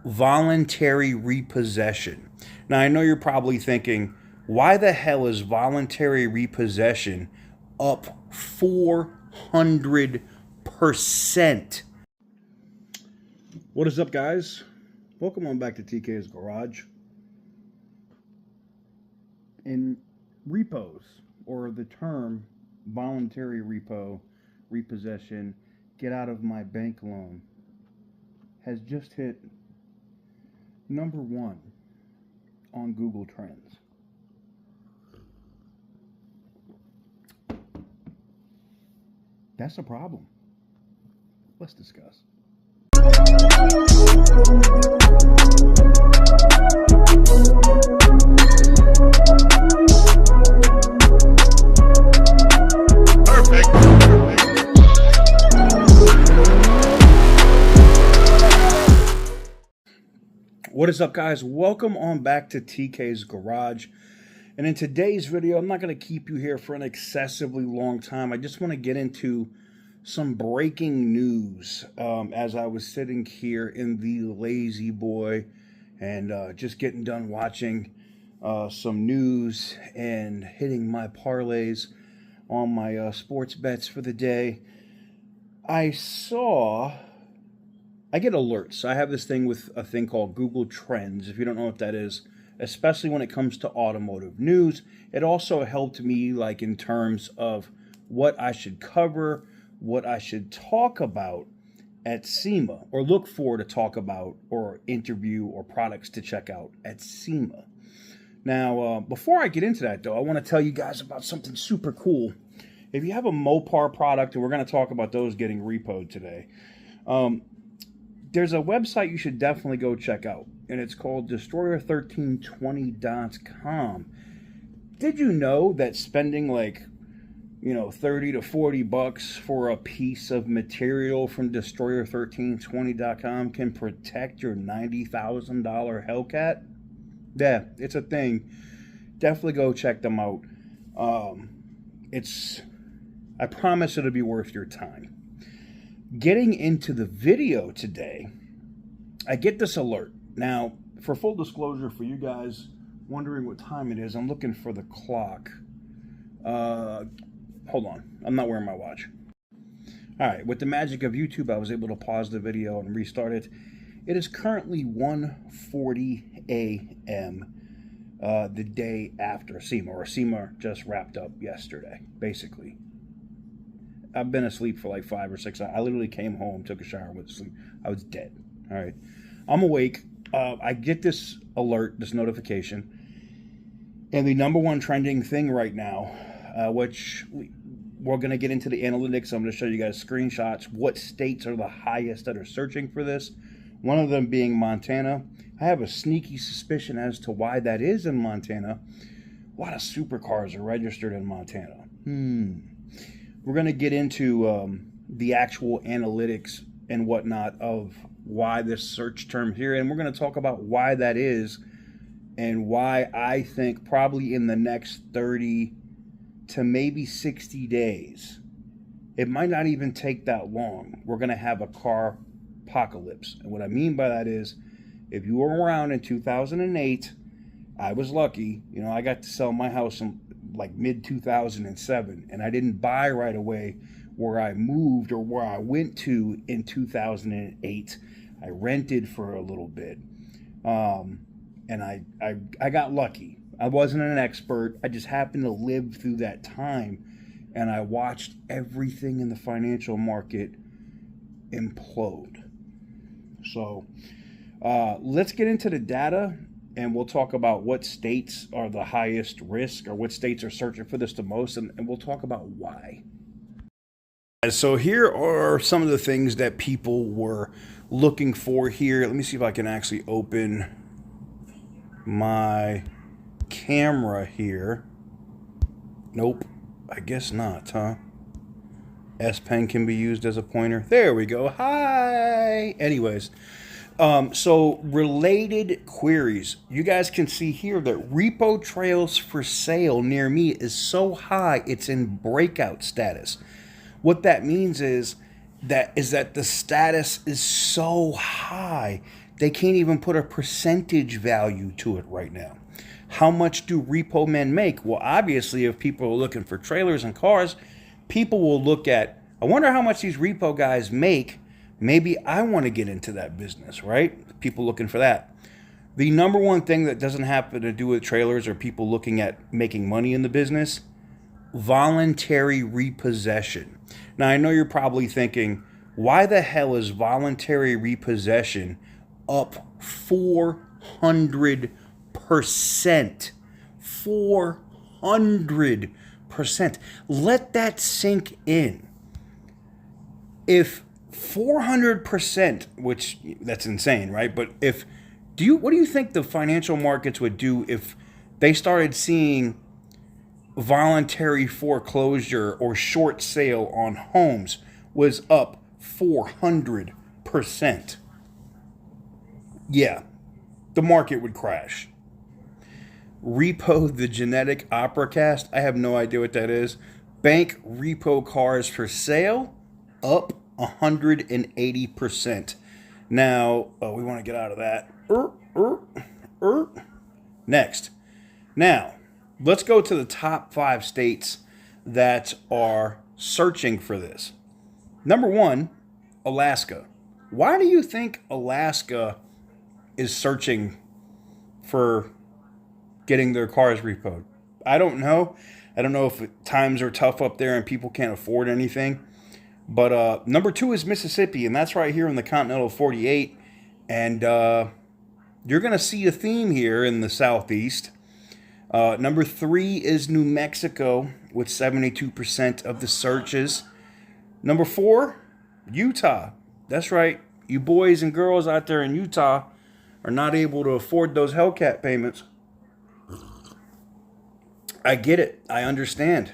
voluntary repossession. Now, I know you're probably thinking, why the hell is voluntary repossession up 400%? What is up, guys? Welcome on back to TK's Garage. In repos, or the term voluntary repossession, get out of my bank loan, has just hit number one on Google Trends. That's a problem. Let's discuss. What is up, guys? Welcome on back to TK's Garage. And in today's video, I'm not going to keep you here for an excessively long time. I just want to get into some breaking news as I was sitting here in the lazy boy and just getting done watching some news and hitting my parlays on my sports bets for the day. I get alerts. I have this thing with a thing called Google Trends. If you don't know what that is, especially when it comes to automotive news, it also helped me like in terms of what I should cover, what I should talk about at SEMA, or look for to talk about or interview, or products to check out at SEMA. Now, before I get into that, though, I want to tell you guys about something super cool. If you have a Mopar product, and we're going to talk about those getting repoed today, there's a website you should definitely go check out, and it's called destroyer1320.com. Did you know that spending like, 30 to 40 bucks for a piece of material from destroyer1320.com can protect your $90,000 Hellcat? Yeah, it's a thing. Definitely go check them out. I promise it'll be worth your time. Getting into the video today, I get this alert. Now, for full disclosure for you guys wondering what time it is, I'm looking for the clock. Hold on, I'm not wearing my watch. All right, with the magic of YouTube, I was able to pause the video and restart it. It is currently 1:40 a.m. The day after SEMA, or SEMA just wrapped up yesterday, basically. I've been asleep for like 5 or 6 hours. I literally came home, took a shower, went to sleep. I was dead. All right. I'm awake. I get this alert, this notification. And the number one trending thing right now, which we're going to get into the analytics. I'm going to show you guys screenshots. What states are the highest that are searching for this? One of them being Montana. I have a sneaky suspicion as to why that is in Montana. A lot of supercars are registered in Montana. We're going to get into the actual analytics and whatnot of why this search term here, and we're going to talk about why that is and why I think probably in the next 30 to maybe 60 days, it might not even take that long, we're going to have a car apocalypse. And what I mean by that is, if you were around in 2008, I was lucky. I got to sell my house in like mid-2007, and I didn't buy right away where I moved or where I went to in 2008. I rented for a little bit, and I got lucky. I wasn't an expert. I just happened to live through that time, and I watched everything in the financial market implode. So let's get into the data, and we'll talk about what states are the highest risk, or what states are searching for this the most, and we'll talk about why. So here are some of the things that people were looking for here. Let me see if I can actually open my camera here. Nope, I guess not, huh? S Pen can be used as a pointer. There we go. Hi. Anyways, so related queries. You guys can see here that repo trails for sale near me is so high it's in breakout status. What that means is that the status is so high they can't even put a percentage value to it right now. How much do repo men make? Well, obviously, if people are looking for trailers and cars, people will look at, I wonder how much these repo guys make. Maybe I want to get into that business, right? People looking for that. The number one thing that doesn't happen to do with trailers or people looking at making money in the business, voluntary repossession. Now, I know you're probably thinking, why the hell is voluntary repossession up 400%? 400%. Let that sink in. If 400%, which that's insane, right? But what do you think the financial markets would do if they started seeing voluntary foreclosure or short sale on homes was up 400%? Yeah, the market would crash. Repo, the genetic opera cast, I have no idea what that is. Bank repo cars for sale, up 180%. Now, we want to get out of that. Next. Now, let's go to the top 5 states that are searching for this. Number 1, Alaska. Why do you think Alaska is searching for getting their cars repoed? I don't know. I don't know if times are tough up there and people can't afford anything. But number 2 is Mississippi, and that's right here in the continental 48. And you're going to see a theme here in the southeast. Number 3 is New Mexico with 72% of the searches. Number 4, Utah. That's right. You boys and girls out there in Utah are not able to afford those Hellcat payments. I get it. I understand.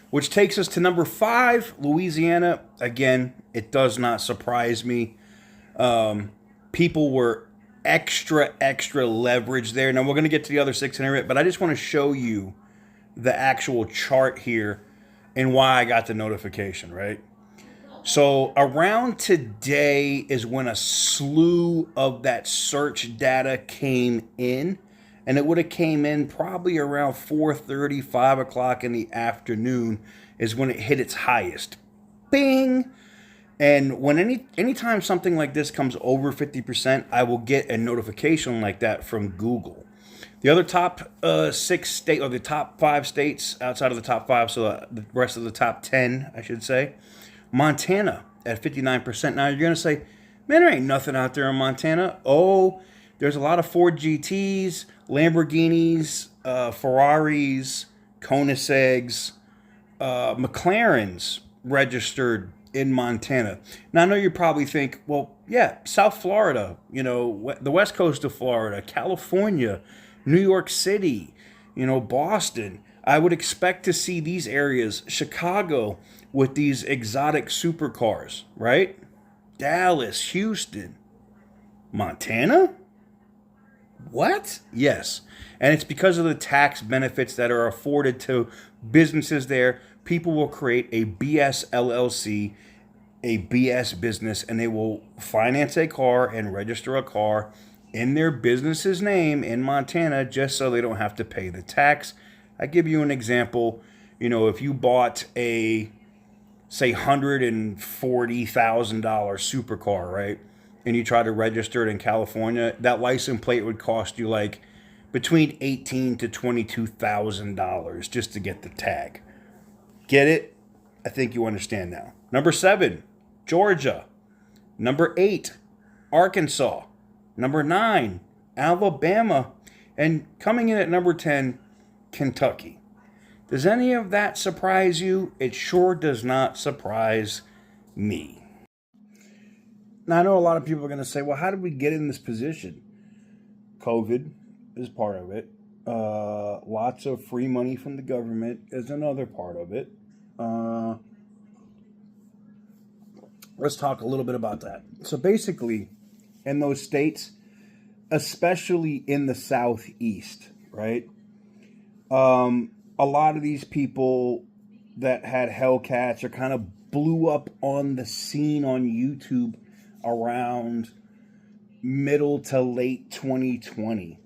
Which takes us to number 5, Louisiana. Again, it does not surprise me. People were extra leverage there. Now, we're going to get to the other 6 in a minute, but I just want to show you the actual chart here and why I got the notification, right? So around today is when a slew of that search data came in, and it would have came in probably around 4:30, 5 o'clock in the afternoon is when it hit its highest. Bing! And when anytime something like this comes over 50%, I will get a notification like that from Google. The other top 6 states, or the top 5 states outside of the top 5, so the rest of the top 10, I should say, Montana at 59%. Now you're going to say, man, there ain't nothing out there in Montana. Oh, there's a lot of Ford GTs, Lamborghinis, Ferraris, Koenigseggs, McLarens registered in Montana. Now I know you probably think, well, yeah, South Florida, the west coast of Florida, California, New York City, Boston. I would expect to see these areas, Chicago, with these exotic supercars, right? Dallas, Houston, Montana? What? Yes. And it's because of the tax benefits that are afforded to businesses there. People will create a BS LLC, a BS business, and they will finance a car and register a car in their business's name in Montana just so they don't have to pay the tax. I give you an example. If you bought a, say, $140,000 supercar, right? And you try to register it in California, that license plate would cost you like between $18,000 to $22,000 just to get the tag. Get it? I think you understand now. Number 7, Georgia. Number 8, Arkansas. Number 9, Alabama. And coming in at number 10, Kentucky. Does any of that surprise you? It sure does not surprise me. Now, I know a lot of people are going to say, well, how did we get in this position? COVID is part of it. Lots of free money from the government is another part of it. Let's talk a little bit about that. So basically, in those states, especially in the Southeast, right? A lot of these people that had Hellcats or kind of blew up on the scene on YouTube around middle to late 2020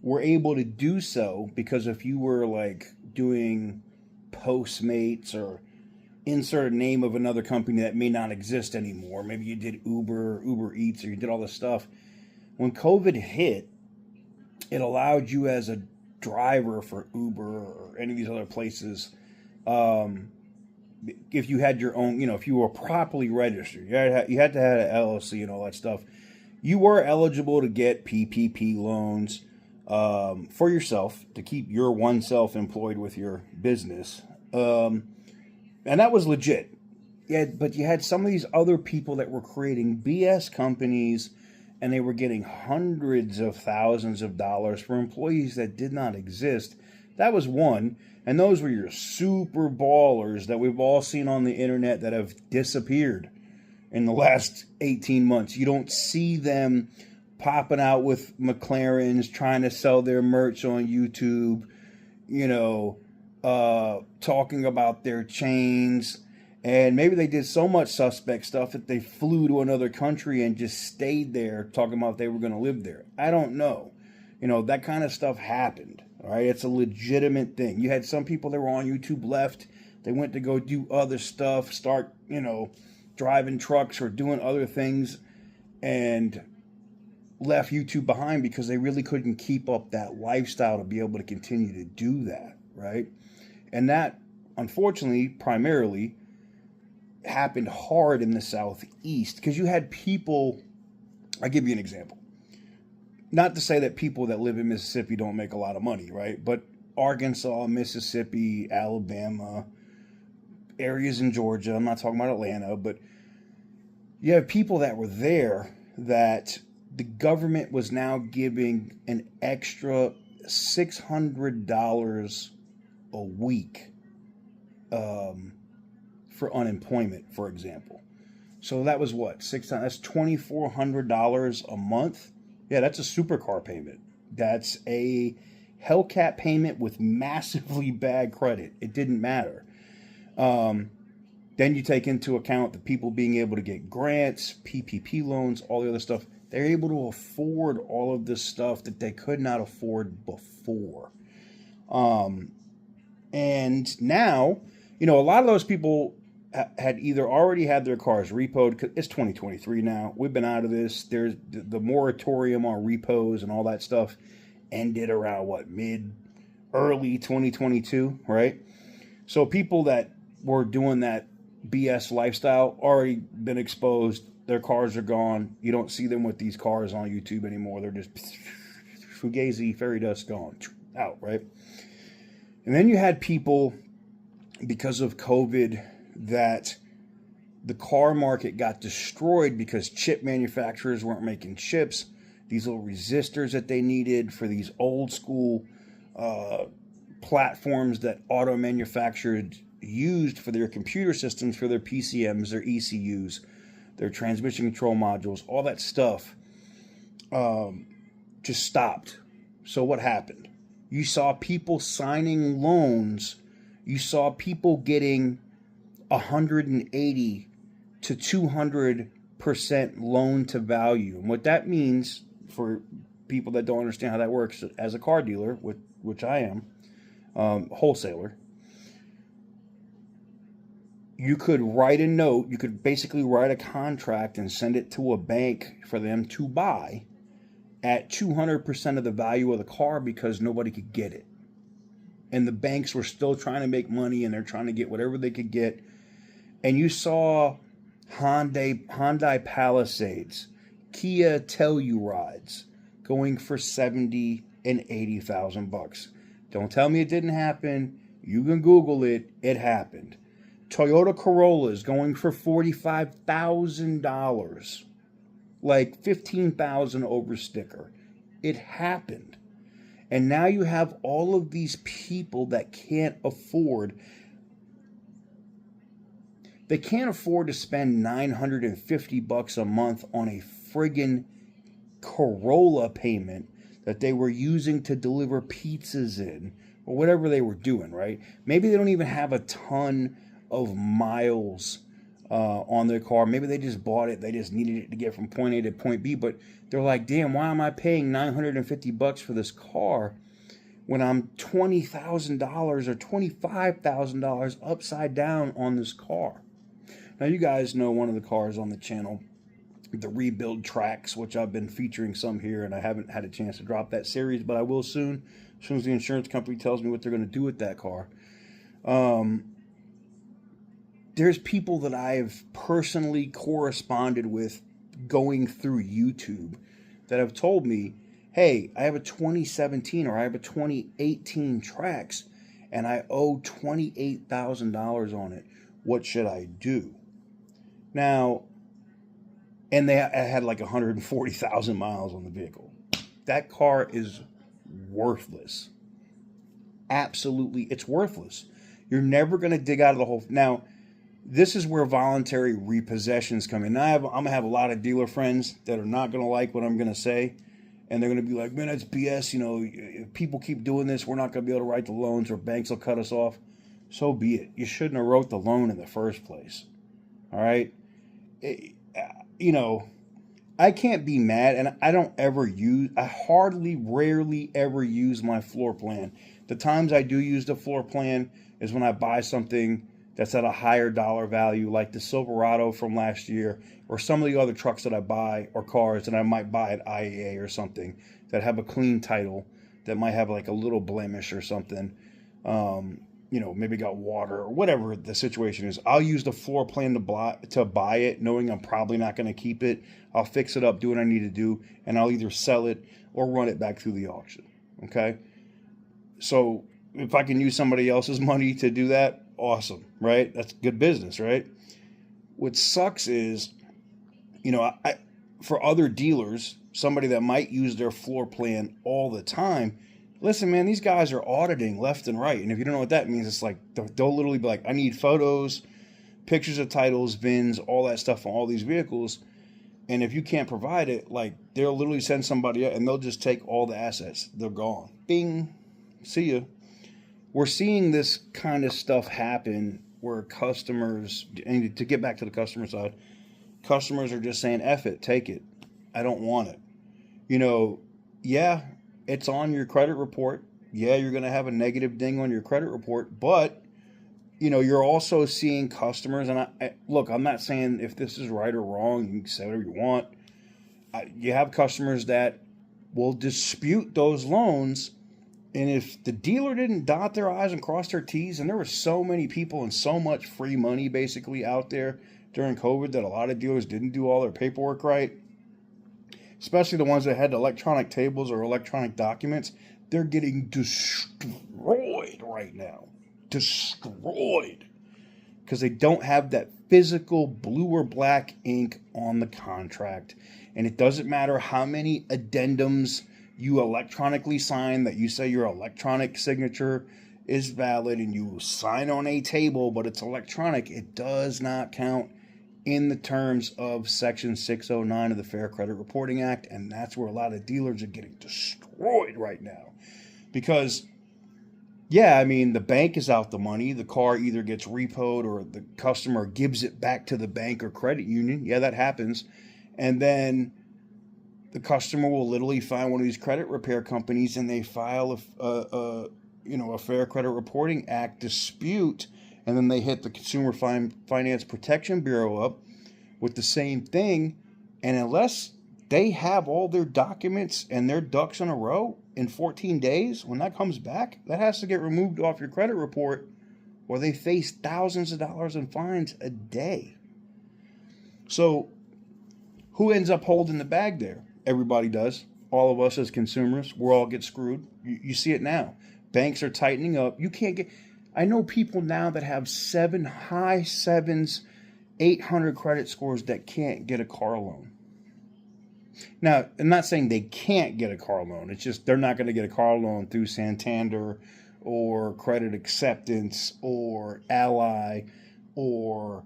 were able to do so because if you were like doing Postmates or insert a name of another company that may not exist anymore, maybe you did Uber Eats, or you did all this stuff. When COVID hit, it allowed you as a driver for Uber or any of these other places, if you had your own, if you were properly registered, you had to have an LLC and all that stuff, you were eligible to get PPP loans for yourself to keep your oneself employed with your business. And that was legit. Yeah, but you had some of these other people that were creating BS companies, and they were getting hundreds of thousands of dollars for employees that did not exist. That was one. And those were your super ballers that we've all seen on the internet that have disappeared in the last 18 months. You don't see them popping out with McLarens, trying to sell their merch on YouTube, talking about their chains. And maybe they did so much suspect stuff that they flew to another country and just stayed there talking about they were going to live there. I don't know. That kind of stuff happened. All right, it's a legitimate thing. You had some people that were on YouTube left. They went to go do other stuff, start, driving trucks or doing other things, and left YouTube behind because they really couldn't keep up that lifestyle to be able to continue to do that, right? And that, unfortunately, primarily happened hard in the Southeast because you had people. I'll give you an example. Not to say that people that live in Mississippi don't make a lot of money, right? But Arkansas, Mississippi, Alabama, areas in Georgia, I'm not talking about Atlanta, but you have people that were there that the government was now giving an extra $600 a week for unemployment, for example. So that was what? That's $2,400 a month. Yeah, that's a supercar payment. That's a Hellcat payment with massively bad credit. It didn't matter. Then you take into account the people being able to get grants, PPP loans, all the other stuff. They're able to afford all of this stuff that they could not afford before. And now, a lot of those people had either already had their cars repoed. It's 2023 now. We've been out of this. There's the moratorium on repos and all that stuff ended around early 2022, right? So people that were doing that BS lifestyle already been exposed. Their cars are gone. You don't see them with these cars on YouTube anymore. They're just fugazi, fairy dust gone out, right? And then you had people, because of COVID, that the car market got destroyed because chip manufacturers weren't making chips. These little resistors that they needed for these old school platforms that auto manufacturers used for their computer systems, for their PCMs, their ECUs, their transmission control modules, all that stuff just stopped. So what happened? You saw people signing loans. You saw people getting 180 to 200% loan to value. And what that means, for people that don't understand how that works, as a car dealer, which I am, wholesaler, you could write a note, you could basically write a contract and send it to a bank for them to buy at 200% of the value of the car because nobody could get it. And the banks were still trying to make money, and they're trying to get whatever they could get. And you saw Hyundai Palisades, Kia Tellurides going for $70,000 and $80,000. Don't tell me it didn't happen. You can Google it. It happened. Toyota Corollas going for $45,000, like $15,000 over sticker. It happened. And now you have all of these people that can't afford. They can't afford to spend $950 a month on a friggin' Corolla payment that they were using to deliver pizzas in, or whatever they were doing, right? Maybe they don't even have a ton of miles on their car. Maybe they just bought it. They just needed it to get from point A to point B. But they're like, damn, why am I paying $950 for this car when I'm $20,000 or $25,000 upside down on this car? Now, you guys know one of the cars on the channel, the Rebuild Trax, which I've been featuring some here, and I haven't had a chance to drop that series, but I will soon as the insurance company tells me what they're going to do with that car. There's people that I've personally corresponded with going through YouTube that have told me, hey, I have a 2017 or I have a 2018 Trax and I owe $28,000 on it. What should I do? Now, and I had like 140,000 miles on the vehicle. That car is worthless. Absolutely, it's worthless. You're never going to dig out of the hole. Now, this is where voluntary repossessions come in. Now, I'm going to have a lot of dealer friends that are not going to like what I'm going to say. And they're going to be like, man, that's BS. You know, if people keep doing this, we're not going to be able to write the loans or banks will cut us off. So be it. You shouldn't have wrote the loan in the first place. All right? You know, I can't be mad, and I hardly, rarely ever use my floor plan. The times I do use the floor plan is when I buy something that's at a higher dollar value, like the Silverado from last year, or some of the other trucks that I buy, or cars that I might buy at IAA or something that have a clean title, that might have like a little blemish or something. You know, maybe got water or whatever the situation is. I'll use the floor plan to buy it, knowing I'm probably not going to keep it. I'll fix it up, do what I need to do, and I'll either sell it or run it back through the auction. Okay? So if I can use somebody else's money to do that, awesome, right? That's good business, right? What sucks is, you know, for other dealers, somebody that might use their floor plan all the time, listen, man, these guys are auditing left and right. And if you don't know what that means, it's like they'll literally be like, I need photos, pictures of titles, VINs, all that stuff on all these vehicles. And if you can't provide it, like they'll literally send somebody out and they'll just take all the assets. They're gone. Bing. See ya. We're seeing this kind of stuff happen where customers, and to get back to the customer side, customers are just saying, F it, take it. I don't want it. You know, yeah, it's on your credit report. Yeah, you're going to have a negative ding on your credit report, but, you know, you're also seeing customers, and look, I'm not saying if this is right or wrong, you can say whatever you want. You have customers that will dispute those loans. And if the dealer didn't dot their I's and cross their T's, and there were so many people and so much free money basically out there during COVID that a lot of dealers didn't do all their paperwork right, especially the ones that had electronic tables or electronic documents, they're getting destroyed right now. Destroyed. Because they don't have that physical blue or black ink on the contract. And it doesn't matter how many addendums you electronically sign that you say your electronic signature is valid and you sign on a table, but it's electronic. It does not count in the terms of Section 609 of the Fair Credit Reporting Act. And that's where a lot of dealers are getting destroyed right now. Because, yeah, I mean, the bank is out the money. The car either gets repoed or the customer gives it back to the bank or credit union. Yeah, that happens. And then the customer will literally find one of these credit repair companies and they file a Fair Credit Reporting Act dispute, and then they hit the Consumer Finance Protection Bureau up with the same thing. And unless they have all their documents and their ducks in a row in 14 days, when that comes back, that has to get removed off your credit report, or they face thousands of dollars in fines a day. So who ends up holding the bag there? Everybody does. All of us as consumers, we all get screwed. You see it now. Banks are tightening up. You can't get... I know people now that have high sevens, 800 credit scores that can't get a car loan. Now, I'm not saying they can't get a car loan. It's just they're not going to get a car loan through Santander or Credit Acceptance or Ally or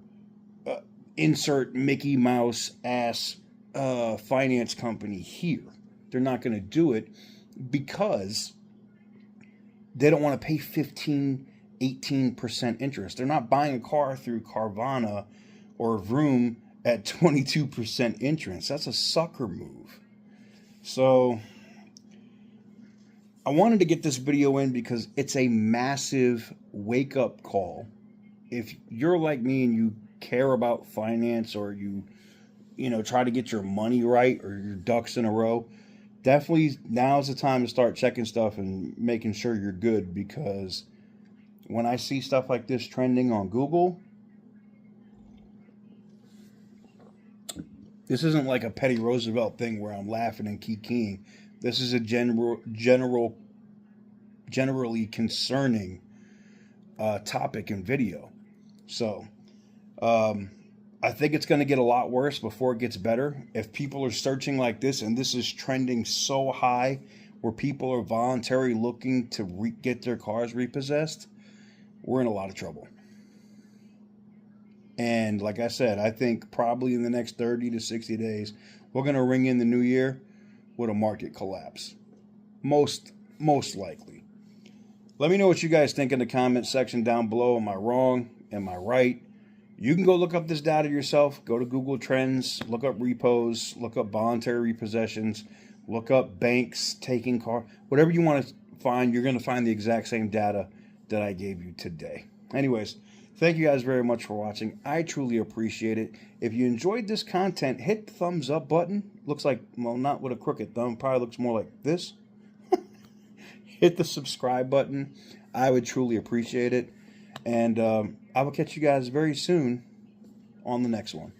insert Mickey Mouse ass finance company here. They're not going to do it because they don't want to pay 15, 18% interest. They're not buying a car through Carvana or Vroom at 22% interest. That's a sucker move. So I wanted to get this video in because it's a massive wake-up call. If you're like me and you care about finance, or you try to get your money right or your ducks in a row, definitely now's the time to start checking stuff and making sure you're good, because when I see stuff like this trending on Google, this isn't like a Petty Roosevelt thing where I'm laughing and kikiing. This is a generally concerning topic and video. So I think it's going to get a lot worse before it gets better. If people are searching like this, and this is trending so high where people are voluntarily looking to get their cars repossessed, we're in a lot of trouble. And like I said, I think probably in the next 30 to 60 days, we're going to ring in the new year with a market collapse. Most likely. Let me know what you guys think in the comment section down below. Am I wrong? Am I right? You can go look up this data yourself. Go to Google Trends, look up repos, look up voluntary repossessions, look up banks taking car. Whatever you want to find, you're going to find the exact same data that I gave you today. Anyways, thank you guys very much for watching. I truly appreciate it. If you enjoyed this content, hit the thumbs up button. Looks like, well, not with a crooked thumb. Probably looks more like this. Hit the subscribe button. I would truly appreciate it. And I will catch you guys very soon on the next one.